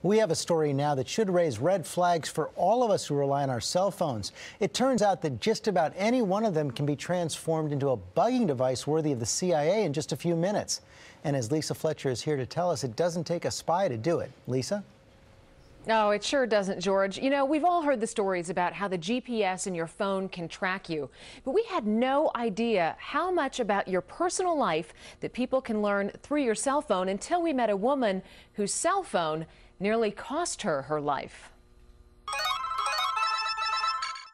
We have a story now that should raise red flags for all of us who rely on our cell phones. It turns out that just about any one of them can be transformed into a bugging device worthy of the CIA in just a few minutes. And as Lisa Fletcher is here to tell us, it doesn't take a spy to do it. Lisa? No, it sure doesn't, George. You know, we've all heard the stories about how the GPS in your phone can track you, but we had no idea how much about your personal life that people can learn through your cell phone until we met a woman whose cell phone nearly cost her her life.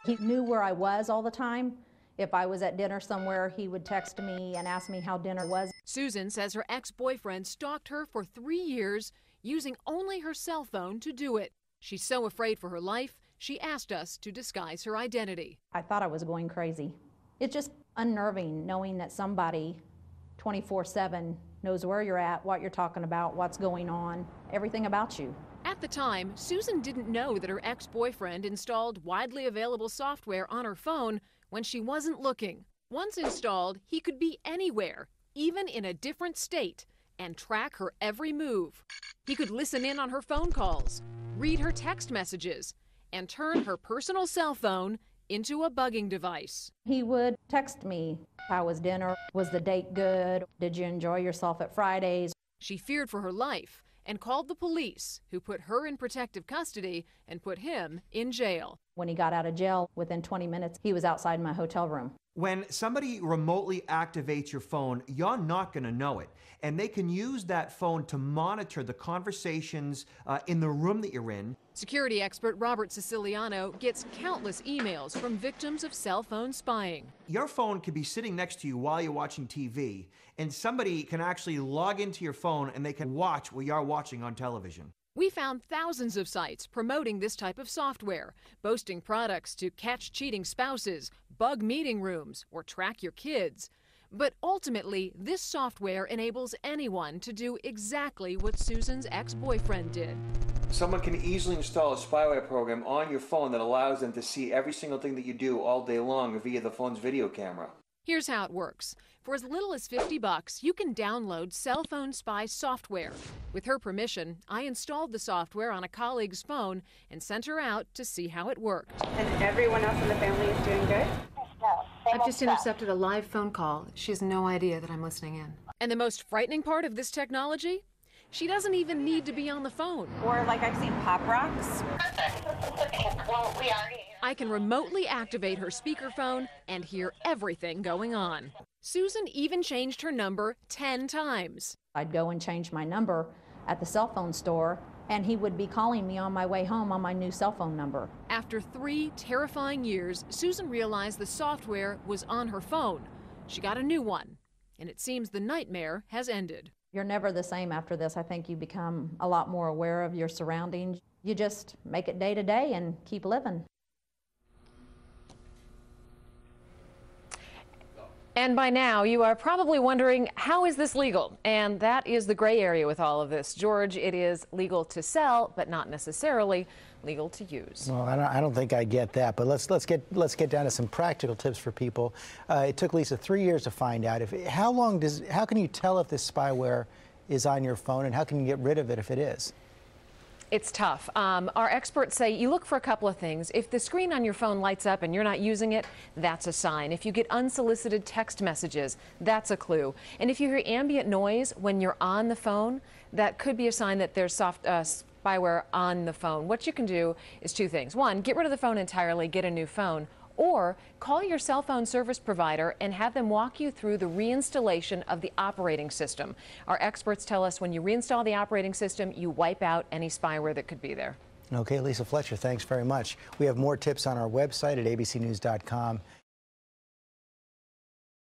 He knew where I was all the time. If I was at dinner somewhere, he would text me and ask me how dinner was. Susan says her ex-boyfriend stalked her for 3 years, using only her cell phone to do it. She's so afraid for her life, she asked us to disguise her identity. I thought I was going crazy. It's just unnerving knowing that somebody 24/7 knows where you're at, what you're talking about, what's going on, everything about you. At the time, Susan didn't know that her ex-boyfriend installed widely available software on her phone when she wasn't looking. Once installed, he could be anywhere, even in a different state, and track her every move. He could listen in on her phone calls, read her text messages, and turn her personal cell phone into a bugging device. He would text me, how was dinner? Was the date good? Did you enjoy yourself at Fridays? She feared for her life and called the police, who put her in protective custody and put him in jail. When he got out of jail, within 20 minutes, he was outside my hotel room. When somebody remotely activates your phone, you're not going to know it. And they can use that phone to monitor the conversations in the room that you're in. Security expert Robert Siciliano gets countless emails from victims of cell phone spying. Your phone could be sitting next to you while you're watching TV, and somebody can actually log into your phone and they can watch what you're watching on television. We found thousands of sites promoting this type of software, boasting products to catch cheating spouses, bug meeting rooms, or track your kids. But ultimately, this software enables anyone to do exactly what Susan's ex-boyfriend did. Someone can easily install a spyware program on your phone that allows them to see every single thing that you do all day long via the phone's video camera. Here's how it works. For as little as $50, you can download cell phone spy software. With her permission, I installed the software on a colleague's phone and sent her out to see how it worked. And everyone else in the family is doing good? I've just intercepted a live phone call. She has no idea that I'm listening in. And the most frightening part of this technology? She doesn't even need to be on the phone. Or like I've seen Pop Rocks. Well, we are here. I can remotely activate her speakerphone and hear everything going on. Susan even changed her number 10 times. I'd go and change my number at the cell phone store, and he would be calling me on my way home on my new cell phone number. After 3 terrifying years, Susan realized the software was on her phone. She got a new one, and it seems the nightmare has ended. You're never the same after this. I think you become a lot more aware of your surroundings. You just make it day to day and keep living. And by now, you are probably wondering, how is this legal? And that is the gray area with all of this. George, it is legal to sell, but not necessarily legal to use. Well, I don't think I get that, but let's get down to some practical tips for people. It took Lisa 3 years to find out. How can you tell if this spyware is on your phone, and how can you get rid of it if it is? It's tough. Our experts say you look for a couple of things. If the screen on your phone lights up and you're not using it, that's a sign. If you get unsolicited text messages, that's a clue. And if you hear ambient noise when you're on the phone, that could be a sign that there's spyware on the phone. What you can do is 2 things. 1, get rid of the phone entirely, get a new phone. Or call your cell phone service provider and have them walk you through the reinstallation of the operating system. Our experts tell us when you reinstall the operating system, you wipe out any spyware that could be there. Okay, Lisa Fletcher, thanks very much. We have more tips on our website at abcnews.com.